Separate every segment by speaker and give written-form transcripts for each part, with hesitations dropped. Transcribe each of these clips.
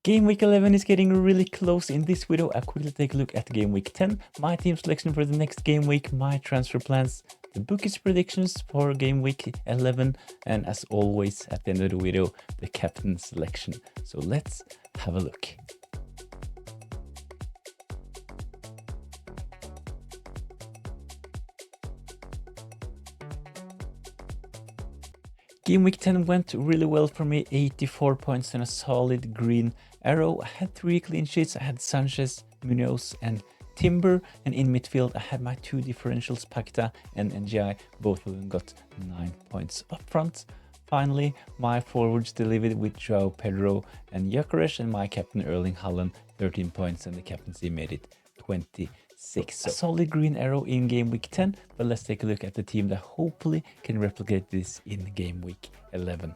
Speaker 1: Game week 11 is getting really close. In this video, I'll quickly take a look at game week 10, my team selection for the next game week, my transfer plans, the bookies predictions for game week 11, and as always, at the end of the video, the captain selection. So let's have a look. Game week 10 went really well for me, 84 points and a solid green arrow. I had 3 clean sheets. I had Sanchez, Munoz and Timber, and in midfield I had my 2 differentials, Pakta and NGI. Both of them got 9 points up front. Finally, my forwards delivered with Joao Pedro and Gyökeres, and my captain Erling Haaland 13 points, and the captaincy made it 26. So a solid green arrow in game week 10, but let's take a look at the team that hopefully can replicate this in game week 11.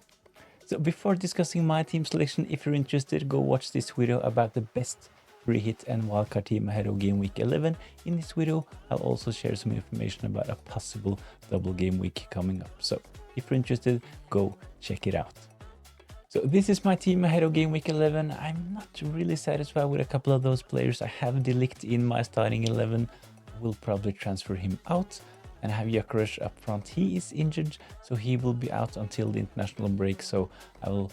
Speaker 1: So before discussing my team selection, if you're interested, go watch this video about the best free hit and wildcard team ahead of game week 11. In this video, I'll also share some information about a possible double game week coming up. So if you're interested, go check it out. So this is my team ahead of game week 11. I'm not really satisfied with a couple of those players. I have De Ligt in my starting 11. I will probably transfer him out. And I have Gyökeres up front. He is injured, so he will be out until the international break. So I will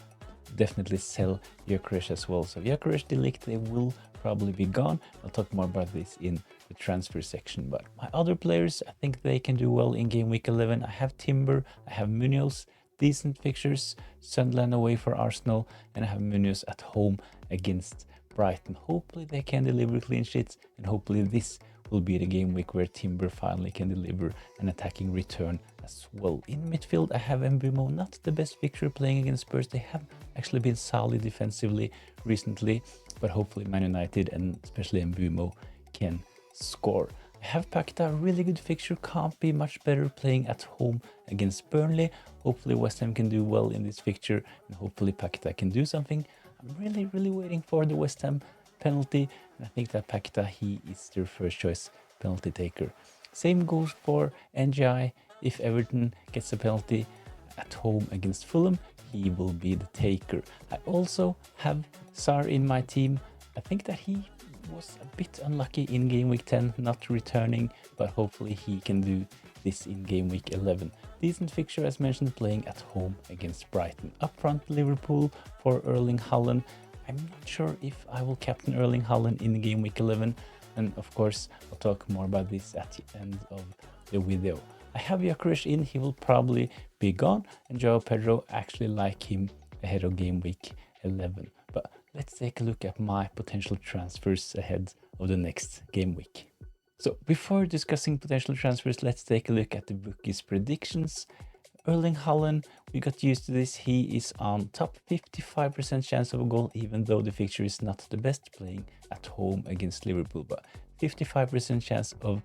Speaker 1: definitely sell Gyökeres as well. So Gyökeres, De Ligt, they will probably be gone. I'll talk more about this in the transfer section. But my other players, I think they can do well in game week 11. I have Timber, I have Munoz. Decent fixtures, Sunderland away for Arsenal, and I have Munoz at home against Brighton. Hopefully they can deliver clean sheets, and hopefully this will be the game week where Timber finally can deliver an attacking return as well. In midfield, I have Mbeumo, not the best fixture playing against Spurs. They have actually been solid defensively recently, but hopefully Man United and especially Mbeumo can score. I have Pakta, really good fixture, can't be much better playing at home against Burnley. Hopefully West Ham can do well in this fixture, and hopefully Pakta can do something. I'm really waiting for the West Ham penalty, and I think that Pakta, he is their first choice penalty taker. Same goes for NGI. If Everton gets a penalty at home against Fulham, he will be the taker. I also have Sar in my team. I think that he was a bit unlucky in game week 10, not returning, but hopefully he can do this in game week 11. Decent fixture as mentioned, playing at home against Brighton. Up front, Liverpool for Erling Haaland. I'm not sure if I will captain Erling Haaland in game week 11, and of course I'll talk more about this at the end of the video. I have Gyökeres in, he will probably be gone, and Joao Pedro, actually like him ahead of game week 11. But let's take a look at my potential transfers ahead of the next game week. So before discussing potential transfers, let's take a look at the bookies predictions. Erling Haaland, we got used to this. He is on top, 55% chance of a goal, even though the fixture is not the best, playing at home against Liverpool. But 55% chance of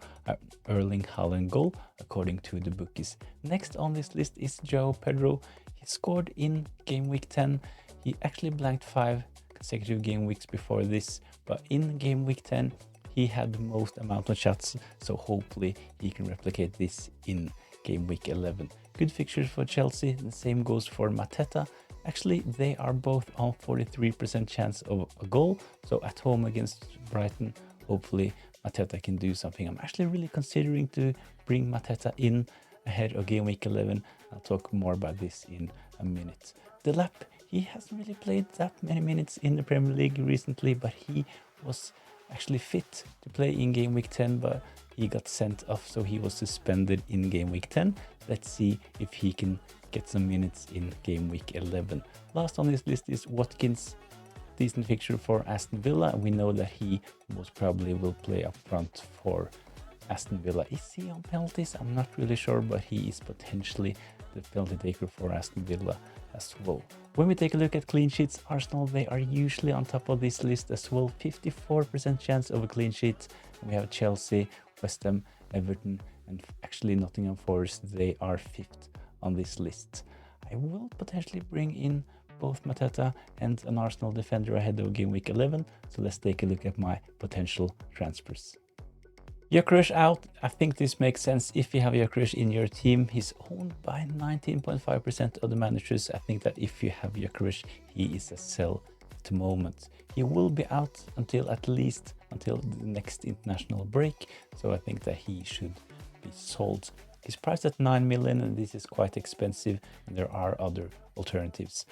Speaker 1: Erling Haaland goal, according to the bookies. Next on this list is Joao Pedro. He scored in game week 10. He actually blanked 5 consecutive game weeks before this, but in game week 10 he had the most amount of shots, so hopefully he can replicate this in game week 11. Good fixtures for Chelsea, the same goes for Mateta. Actually, they are both on 43% chance of a goal, so at home against Brighton, hopefully Mateta can do something. I'm actually really considering to bring Mateta in ahead of game week 11. I'll talk more about this in a minute. The Lap, he hasn't really played that many minutes in the Premier League recently, but he was actually fit to play in game week 10, but he got sent off, so he was suspended in game week 10. Let's see if he can get some minutes in game week 11. Last on this list is Watkins. Decent fixture for Aston Villa. We know that he most probably will play up front for Aston Villa. Is he on penalties? I'm not really sure, but he is potentially the penalty taker for Aston Villa as well. When we take a look at clean sheets, Arsenal, they are usually on top of this list as well. 54% chance of a clean sheet. We have Chelsea, West Ham, Everton, and actually Nottingham Forest. They are 5th on this list. I will potentially bring in both Mateta and an Arsenal defender ahead of game week 11. So let's take a look at my potential transfers. Gyökeres out. I think this makes sense if you have Gyökeres in your team. He's owned by 19.5% of the managers. I think that if you have Gyökeres, he is a sell at the moment. He will be out until at least until the next international break, so I think that he should be sold. He's priced at 9 million, and this is quite expensive, and there are other alternatives.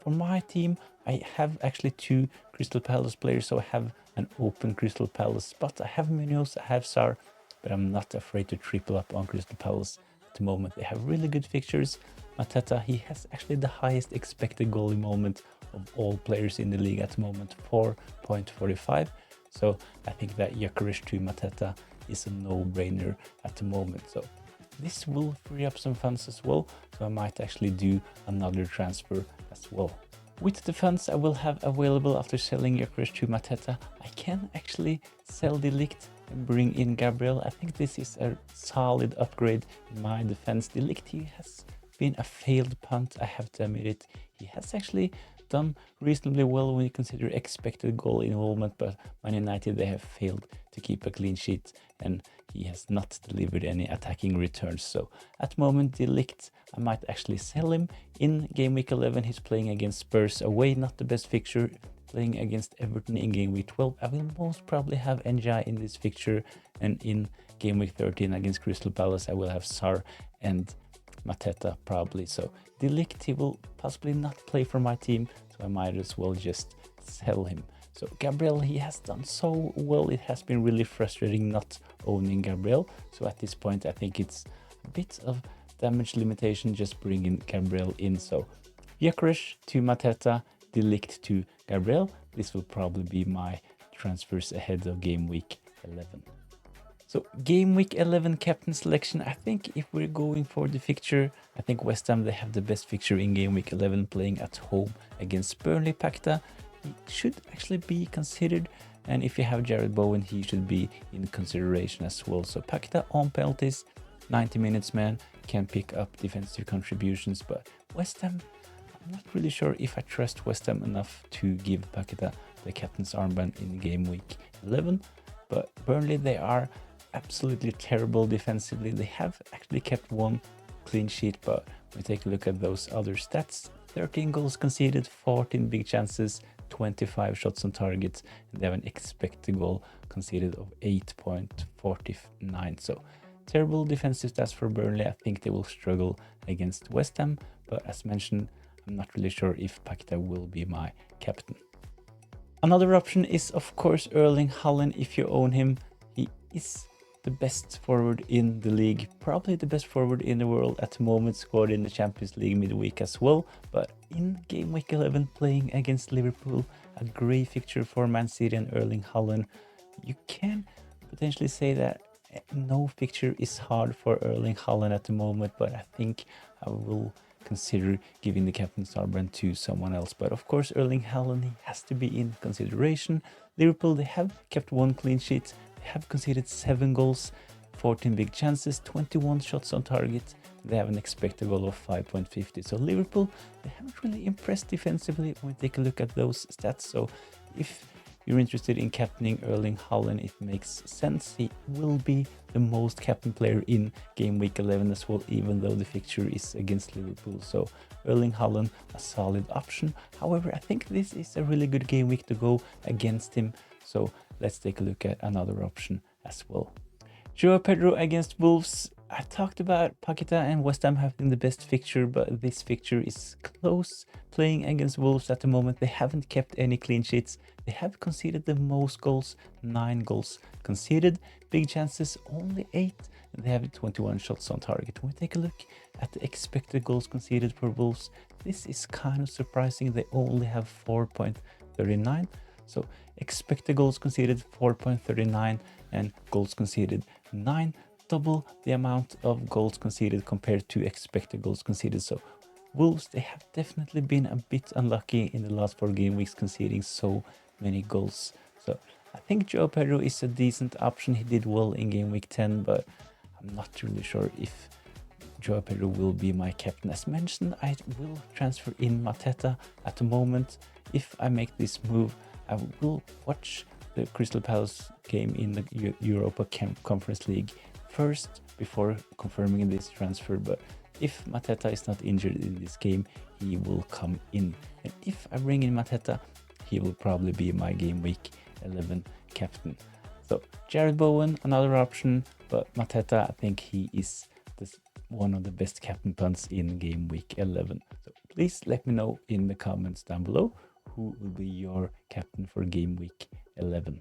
Speaker 1: For my team, I have actually 2 Crystal Palace players, so I have an open Crystal Palace spot. I have Munoz, I have Sar, but I'm not afraid to triple up on Crystal Palace at the moment. They have really good fixtures. Mateta, he has actually the highest expected goalie moment of all players in the league at the moment, 4.45. So I think that Gyökeres to Mateta is a no-brainer at the moment. So this will free up some funds as well, so I might actually do another transfer as well. With the funds I will have available after selling Gyökeres to Mateta, I can actually sell De Ligt and bring in Gabriel. I think this is a solid upgrade in my defense. De Ligt, he has been a failed punt, I have to admit it. He has actually done reasonably well when you consider expected goal involvement, but Man United, they have failed to keep a clean sheet and he has not delivered any attacking returns. So at the moment, De Ligt, I might actually sell him. In game week 11, he's playing against Spurs away, not the best fixture. Playing against Everton in game week 12, I will most probably have Njai in this fixture, and in game week 13 against Crystal Palace, I will have Sar and Mateta probably. So De Ligt, he will possibly not play for my team, so I might as well just sell him. So Gabriel, he has done so well. It has been really frustrating not owning Gabriel. So at this point, I think it's a bit of damage limitation just bringing Gabriel in. So Gyökeres to Mateta, De Ligt to Gabriel. This will probably be my transfers ahead of game week 11. So game week 11 captain selection, I think if we're going for the fixture, I think West Ham, they have the best fixture in game week 11, playing at home against Burnley. Pakta, he should actually be considered, and if you have Jared Bowen, he should be in consideration as well. So Pakta on penalties, 90 minutes man, can pick up defensive contributions, but West Ham, I'm not really sure if I trust West Ham enough to give Pakta the captain's armband in game week 11, but Burnley, they are absolutely terrible defensively. They have actually kept 1 clean sheet, but we take a look at those other stats. 13 goals conceded, 14 big chances, 25 shots on target, and they have an expected goal conceded of 8.49. So terrible defensive stats for Burnley. I think they will struggle against West Ham, but as mentioned, I'm not really sure if Pakta will be my captain. Another option is of course Erling Haaland. If you own him, he is the best forward in the league, probably the best forward in the world at the moment, scored in the Champions League midweek as well. But in game week 11, playing against Liverpool, a great fixture for Man City and Erling Haaland, you can potentially say that no fixture is hard for Erling Haaland at the moment, but I think I will consider giving the captain's armband to someone else. But of course, Erling Haaland, he has to be in consideration. Liverpool, they have kept 1 clean sheet, they have conceded 7 goals, 14 big chances, 21 shots on target. They have an expected goal of 5.50. So Liverpool, they haven't really impressed defensively when we take a look at those stats. So if you're interested in captaining Erling Haaland, it makes sense. He will be the most captain player in game week 11 as well, even though the fixture is against Liverpool. So Erling Haaland, a solid option. However, I think this is a really good game week to go against him. So let's take a look at another option as well. Joao Pedro against Wolves. I talked about Paqueta and West Ham having the best fixture, but this fixture is close. Playing against Wolves at the moment, they haven't kept any clean sheets. They have conceded the most goals, 9 goals conceded. Big chances, only 8. And they have 21 shots on target. When we take a look at the expected goals conceded for Wolves, this is kind of surprising. They only have 4.39. So expected goals conceded 4.39 and goals conceded 9. Double the amount of goals conceded compared to expected goals conceded. So Wolves, they have definitely been a bit unlucky in the last 4 game weeks, conceding so many goals. So I think Joao Pedro is a decent option. He did well in game week 10, but I'm not really sure if Joao Pedro will be my captain. As mentioned, I will transfer in Mateta at the moment. If I make this move, I will watch the Crystal Palace game in the Europa Conference League first before confirming this transfer. But if Mateta is not injured in this game, he will come in. And if I bring in Mateta, he will probably be my game week 11 captain. So Jared Bowen, another option, but Mateta, I think he is one of the best captain punts in game week 11. So please let me know in the comments down below who will be your captain for game week 11.